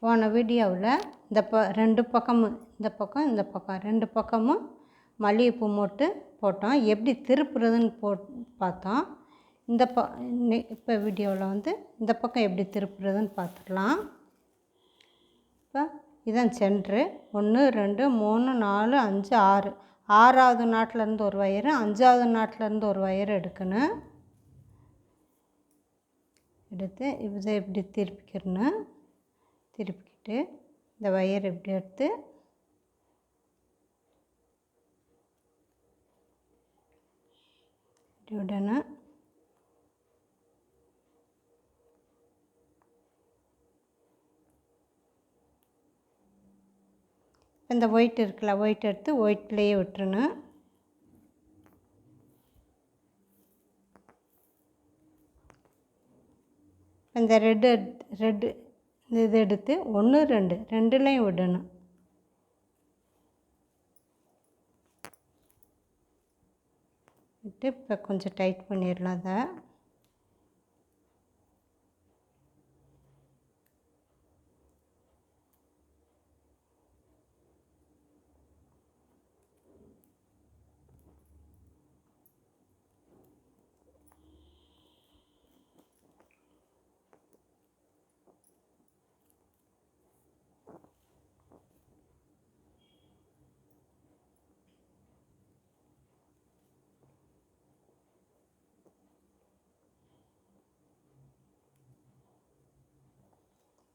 போன வீடியோவில் இந்த ரெண்டு பக்கமும் இந்த பக்கம் ரெண்டு பக்கமும் மல்லிகைப்பூ மொட்டு போட்டோம். எப்படி திருப்புறதுன்னு பார்த்தோம். இப்போ வீடியோவில் வந்து இந்த பக்கம் எப்படி திருப்புறதுன்னு பார்த்துக்கலாம். இப்போ இதான் சென்ட்ரு. 1 2 3 4 5 6 6வது நாட்டிலேருந்து ஒரு வயரு, 5வது நாட்டிலேருந்து ஒரு வயர் எடுக்கணும். எடுத்து இதை இப்படி திருப்பிக்கிறணும். திருப்பிக்கிட்டு இந்த வயர் இப்படி எடுத்து இப்படி விடணும். இந்த ஒயிட் இருக்குல்ல, ஒயிட் எடுத்து ஒயிட்லேயே விட்டுறணும். இந்த ரெட்டு இது எடுத்து 1 2 ரெண்டுலேயும் விடணும். விட்டு இப்போ கொஞ்சம் டைட் பண்ணிடலாம். அதை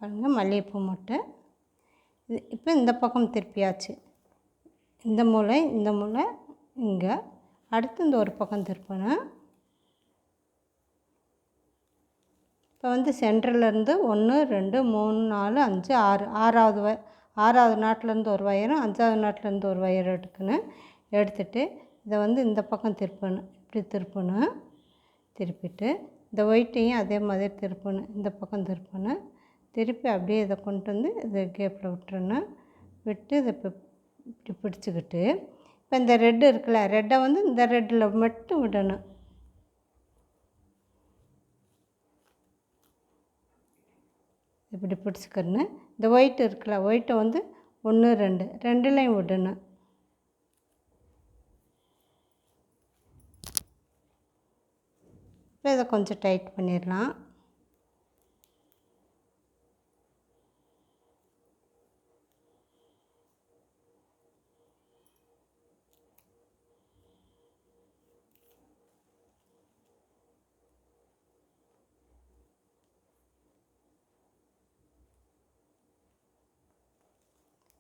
பாருங்கள், மல்லிகைப்பூ மொட்டை. இப்போ இந்த பக்கம் திருப்பியாச்சு. இந்த மூலை இங்கே. அடுத்து இந்த ஒரு பக்கம் திருப்பணும். இப்போ வந்து சென்டர்லேருந்து 1 2 3 4 5 6 6வது நாட்டிலேருந்து ஒரு வயரும் 5வது நாட்டிலேருந்து ஒரு வயர் எடுக்கணும். எடுத்துகிட்டு இதை வந்து இந்த பக்கம் திருப்பணும். இப்படி திருப்பணும். திருப்பிட்டு இந்த ஒயிட்டையும் அதே மாதிரி திருப்பணும். இந்த பக்கம் திருப்பணும். திருப்பி அப்படியே இதை கொண்டு வந்து இதை கேப்பில் விட்டுறணும். விட்டு இதை இப்படி பிடிச்சிக்கிட்டு இப்போ இந்த ரெட்டு இருக்குல்ல, ரெட்டை வந்து இந்த ரெட்டில் மட்டும் விடணும். இப்படி பிடிச்சிக்கணும். இந்த ஒயிட் இருக்குல்ல, ஒயிட்டை வந்து 1 2 ரெண்டுலேயும் விடணும். இப்போ இதை கொஞ்சம் டைட் பண்ணிடலாம்.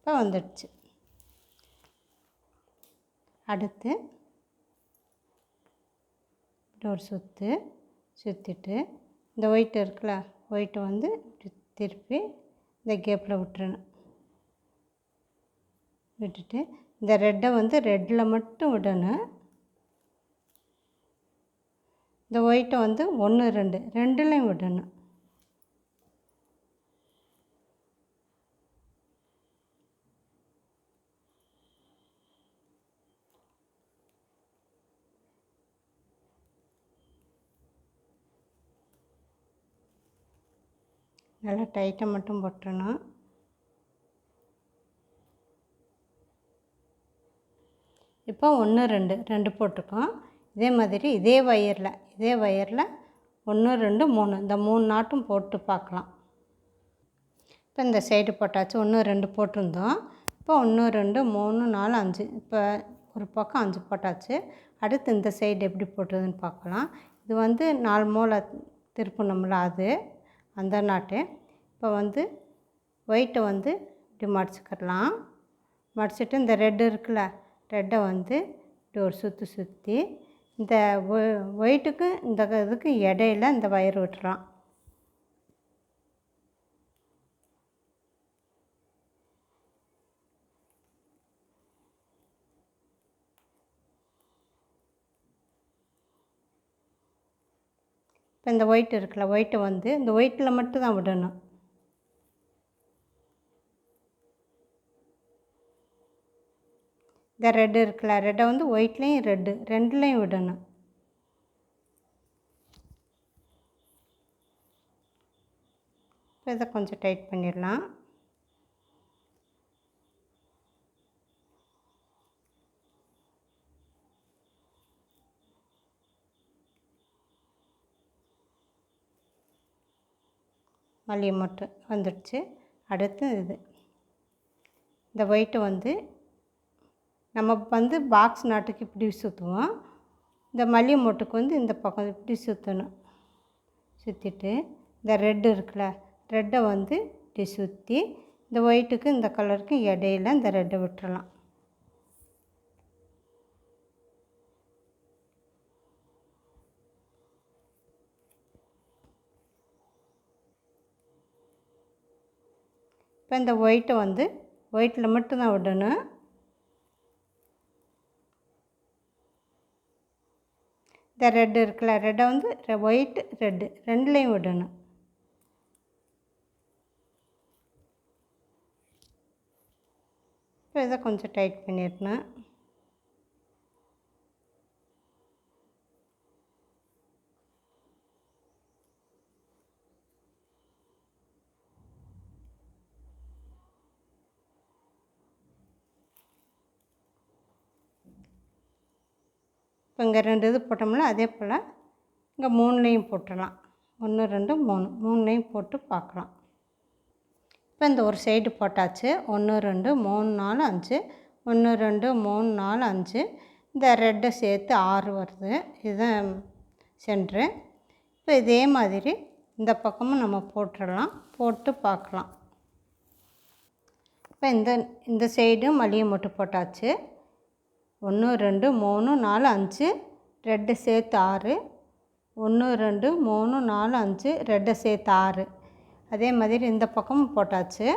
இப்போ வந்துடுச்சு. அடுத்து ஒரு சுற்றிட்டு இந்த ஒயிட் இருக்குல்ல, ஒயிட்டை வந்து இப்படி திருப்பி இந்த கேப்பில் விட்டுறணும். விட்டுட்டு இந்த ரெட்டை வந்து ரெட்டில் மட்டும் விடணும். இந்த ஒயிட்டை வந்து 1 2 ரெண்டுலேயும் விடணும். நல்லா டைட்டாக மட்டும் போட்டுறணும். இப்போ 1 2 போட்டிருக்கோம். இதே மாதிரி இதே வயரில் 1 2 3 இந்த 3 நாட்டும் போட்டு பார்க்கலாம். இப்போ இந்த சைடு போட்டாச்சு. 1 2 போட்டிருந்தோம். இப்போ 1 2 3 4 5 இப்போ ஒரு பக்கம் 5 போட்டாச்சு. அடுத்து இந்த சைடு எப்படி போட்டுறதுன்னு பார்க்கலாம். இது வந்து 4 மூலை திருப்பணும்ல, அது அந்த நாட்டு. இப்போ வந்து ஒயிட்டை வந்து இப்படி மடிச்சுக்கிடலாம். மடிச்சுட்டு இந்த ரெட்டு இருக்குல்ல, ரெட்டை வந்து இப்படி ஒரு சுற்றி இந்த ஒயிட்டுக்கு இந்த இதுக்கு இடையில இந்த வயர் விட்டுறலாம். இப்போ இந்த ஒயிட் இருக்குல்ல, ஒயிட்டை வந்து இந்த ஒயிட்டில் மட்டும் தான் விடணும். இந்த ரெட்டு இருக்குல்ல, ரெட்டை வந்து ஒயிட்லேயும் ரெட்டு ரெண்டுலேயும் விடணும். இப்போ இதை கொஞ்சம் டைட் பண்ணிடலாம். மல்லி மொட்டு வந்துடுச்சு. அடுத்து இந்த ஒயிட்டை வந்து நம்ம வந்து பாக்ஸ் நாட்டுக்கு இப்படி சுற்றுவோம். இந்த மல்லி மொட்டுக்கு வந்து இந்த பக்கம் இப்படி சுற்றணும். சுற்றிட்டு இந்த ரெட்டு இருக்குல்ல, ரெட்டை வந்து இப்படி சுற்றி இந்த ஒயிட்டுக்கு இந்த கலருக்கு இடையில இந்த ரெட்டை விட்டுறலாம். இப்போ இந்த ஒயிட்டை வந்து ஒயிட்டில் மட்டும்தான் விடணும். இந்த ரெட்டு இருக்குல்ல, ரெட்டை வந்து ஒயிட்டு ரெட்டு ரெண்டுலேயும் விடணும். இப்போ இதை கொஞ்சம் டைட் பண்ணிடணும். இப்போ இங்கே 2 இது போட்டோம்னா அதே போல் இங்கே 3லேயும் போட்டுடலாம். 1 2 3 3லேயும் போட்டு பார்க்கலாம். இப்போ இந்த ஒரு சைடு போட்டாச்சு. 1 2 3 4 5 1 2 3 4 5 இந்த ரெட்டை சேர்த்து 6 வருது. இதுதான் சென்ட்ரு. இப்போ இதே மாதிரி இந்த பக்கமும் நம்ம போட்டுடலாம். போட்டு பார்க்கலாம். இப்போ இந்த சைடும் மல்லிகை மொட்டு போட்டாச்சு. 1 2 3 4 5 ரெட்டை சேர்த்து 6 1 2 3 4 5 ரெட்டை சேர்த்து 6. அதே மாதிரி இந்த பக்கமும் போட்டாச்சு.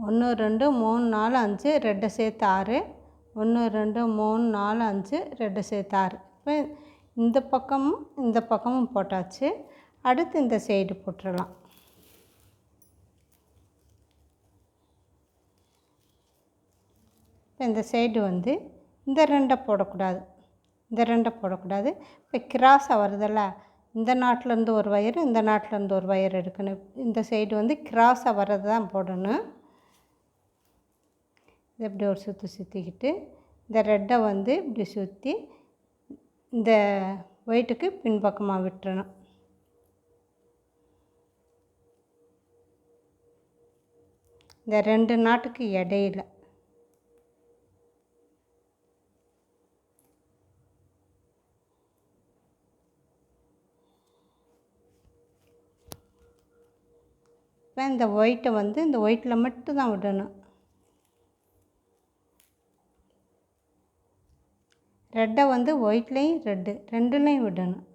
1 2 3 4 5 ரெட்டை சேர்த்து 6 1 2 3 4 5 ரெட்டை சேர்த்து 6. இப்போ இந்த பக்கமும் போட்டாச்சு. அடுத்து இந்த சைடு போட்டுடலாம். இப்போ இந்த சைடு வந்து இந்த ரெண்டை போடக்கூடாது. இப்போ கிராஸாக வருதில்ல, இந்த நாட்டிலேருந்து ஒரு வயர் இந்த நாட்டிலேருந்து ஒரு வயர் எடுக்கணும். இந்த சைடு வந்து கிராஸாக வர்றது தான் போடணும். இது இப்படி ஒரு சுற்றிக்கிட்டு இந்த ரெட்டை வந்து இப்படி சுற்றி இந்த ஒயிட்டுக்கு பின்பக்கமாக விட்டுறணும். இந்த 2 நாட்டுக்கு இடையில இப்போ இந்த ஒயிட்டை வந்து இந்த ஒயிட்டில் மட்டும்தான் விடணும். ரெட்டை வந்து ஒயிட்லேயும் ரெட்டு ரெண்டுலேயும் விடணும்.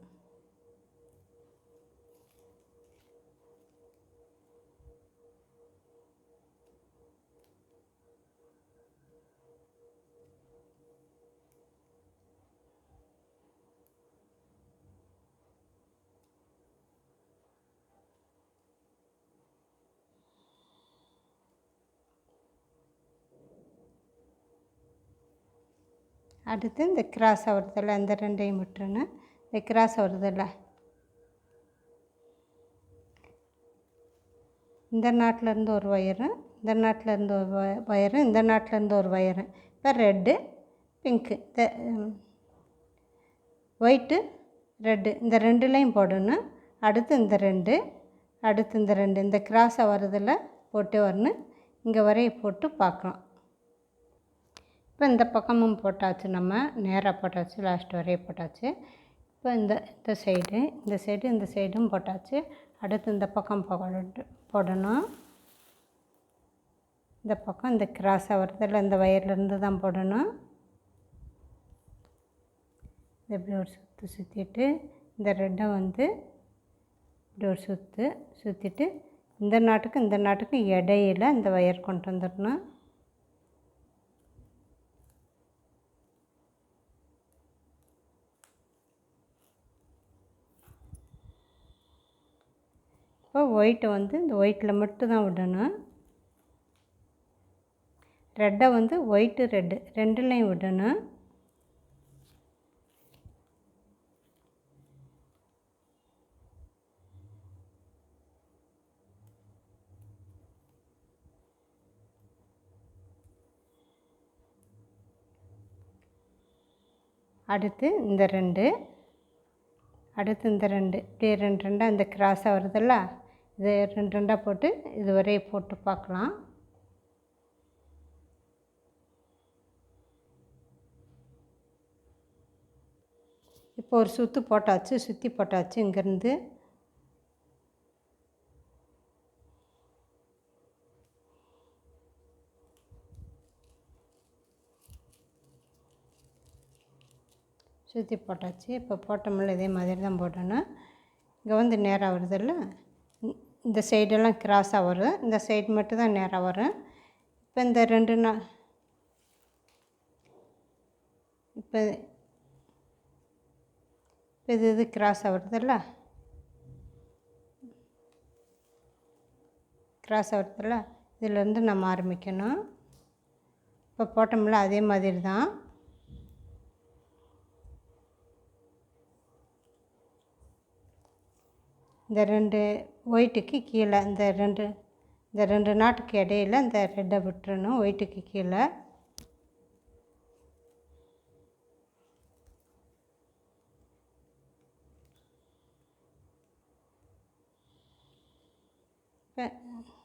அடுத்து இந்த கிராஸாக வருதில்ல, இந்த ரெண்டையும் விட்டுறணும். இந்த கிராஸாக வருதில்ல, இந்த நாட்டிலேருந்து ஒரு வயரு இந்த நாட்டிலேருந்து ஒரு வயரு இந்த நாட்டிலேருந்து ஒரு வயரு. இப்போ ரெட்டு பிங்க்கு இந்த ஒயிட்டு ரெட்டு இந்த ரெண்டுலேயும் போடணும். அடுத்து இந்த ரெண்டு இந்த கிராஸாக வருதில்ல போட்டு வரணும். இங்கே வரைய போட்டு பார்க்கலாம். இப்போ இந்த பக்கமும் போட்டாச்சு. நம்ம நேராக போட்டாச்சு, லாஸ்ட் வரைய போட்டாச்சு. இப்போ இந்த சைடும் போட்டாச்சு. அடுத்து இந்த பக்கம் போடணும். இந்த பக்கம் இந்த கிராஸாக வருதில்ல, இந்த வயர்லேருந்து தான் போடணும். இப்படி ஒரு சுற்றிட்டு இந்த ரெட்டை வந்து இப்படி ஒரு சுற்றிட்டு இந்த நாட்டுக்கு இடையில இந்த வயர் கொண்டு வந்துடணும். இப்போ ஒயிட்டை வந்து இந்த ஒயிட்டில் மட்டும்தான் விடணும். ரெட்டை வந்து ஒயிட்டு ரெட்டு ரெண்டுலேயும் விடணும். அடுத்து இந்த ரெண்டு, அடுத்து இந்த 2 இப்படியே 2 2 இந்த கிராஸாக வருதுல்ல, இது 2 2 போட்டு இது வரைய போட்டு பார்க்கலாம். இப்போ ஒரு சுற்று போட்டாச்சு, சுற்றி போட்டாச்சு. இங்கேருந்து சுற்றி போட்டாச்சு. இப்போ போட்டோம்ல இதே மாதிரி தான் போடணும். இங்கே வந்து நேராக வருதில்ல, இந்த சைடெல்லாம் கிராஸாக வரும், இந்த சைடு மட்டும் தான் நேராக வரும். இப்போ இந்த 2 இப்போ இது கிராஸாக வருதில்ல, கிராஸாக வருதில்ல, இதிலேருந்து நம்ம ஆரம்பிக்கணும். இப்போ போட்டோம்ல அதே மாதிரி தான். இந்த 2 ஒயிட்டுக்கு கீழே இந்த 2 நாட்டுக்கு இடையில இந்த ரெட்டை விட்டுறணும். ஒயிட்டுக்கு கீழே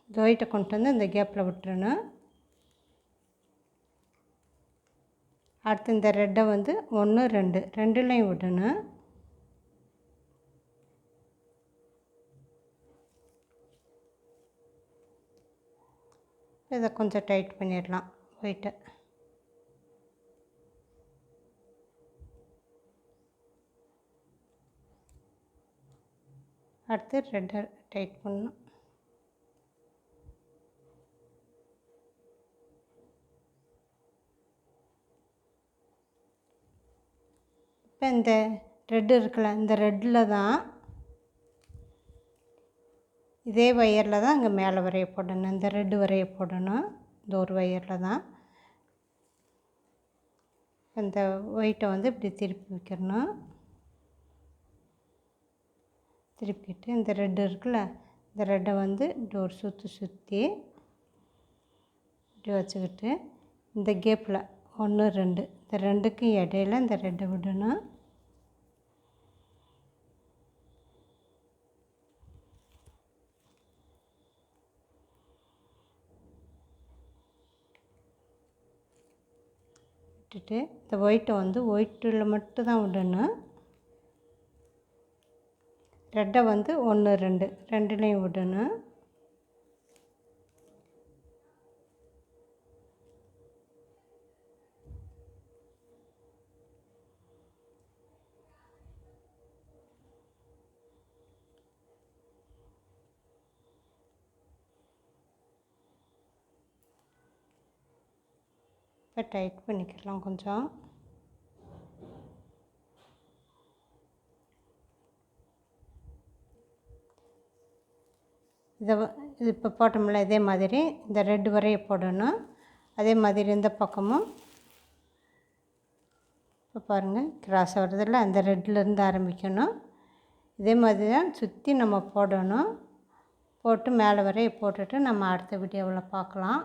இந்த ஒயிட்டை கொண்டு வந்து இந்த கேப்பில் விட்டுறணும். அடுத்து இந்த ரெட்டை வந்து 1 2 2லையும் விடணும். இதை கொஞ்சம் டைட் பண்ணிடலாம் ஒயிட்டை. அடுத்து ரெட்டை டைட் பண்ணணும். இப்போ இந்த ரெட்டு இருக்குல்ல, இந்த ரெட்டில் தான் இதே ஒயரில் தான் இங்கே மேலே வரைய போடணும். இந்த ரெட்டு வரைய போடணும். இந்த ஒரு ஒயரில் தான். இந்த ஒயிட்டை வந்து இப்படி திருப்பி வைக்கணும். திருப்பிட்டு இந்த ரெட்டு இருக்குல்ல, இந்த ரெட்டை வந்து இப்படி ஒரு சுற்றி இப்படி வச்சுக்கிட்டு இந்த கேப்பில் 1 2 இந்த 2க்கும் இடையில இந்த ரெட்டை விடணும். விட்டுட்டு இந்த ஒயிட்டை வந்து ஒயிட்டில் மட்டும் தான் விடணும். ரெட்டை வந்து 1 2 2லையும் விடணும். இப்போ டைட் பண்ணிக்கலாம் கொஞ்சம். இது இப்போ போட்டோம்ல இதே மாதிரி இந்த ரெட்டு வரைய போடணும். அதே மாதிரி இந்த பக்கமும் இப்போ பாருங்கள் கிராஸ் வருதில்ல, அந்த ரெட்லேருந்து ஆரம்பிக்கணும். இதே மாதிரி தான் சுற்றி நம்ம போடணும். போட்டு மேலே வரைய போட்டுட்டு நம்ம அடுத்த வீடியோவில் பார்க்கலாம்.